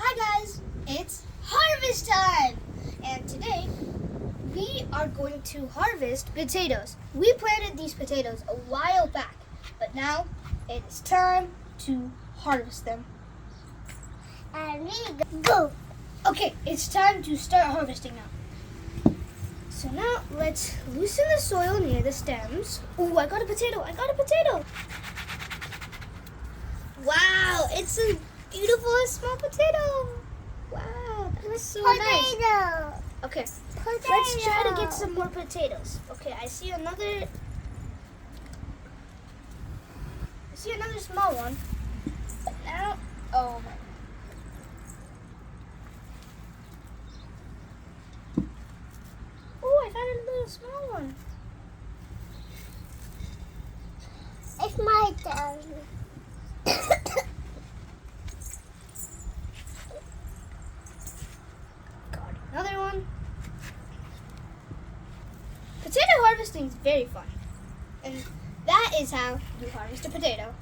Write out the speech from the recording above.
Hi guys, it's harvest time! And today we are going to harvest potatoes. We planted these potatoes a while back, but now it's time to harvest them. And we go. Okay, it's time to start harvesting now. So now let's loosen the soil near the stems. Oh, I got a potato! Wow, it's a beautiful small potato. Wow, that was so nice. Potato. Okay, Potato. let's try to get some more potatoes. Okay, I see another small one. But now, oh my. Oh, I found a little small one. It's my turn. Got another one. Potato harvesting is very fun. And that is how you harvest a potato.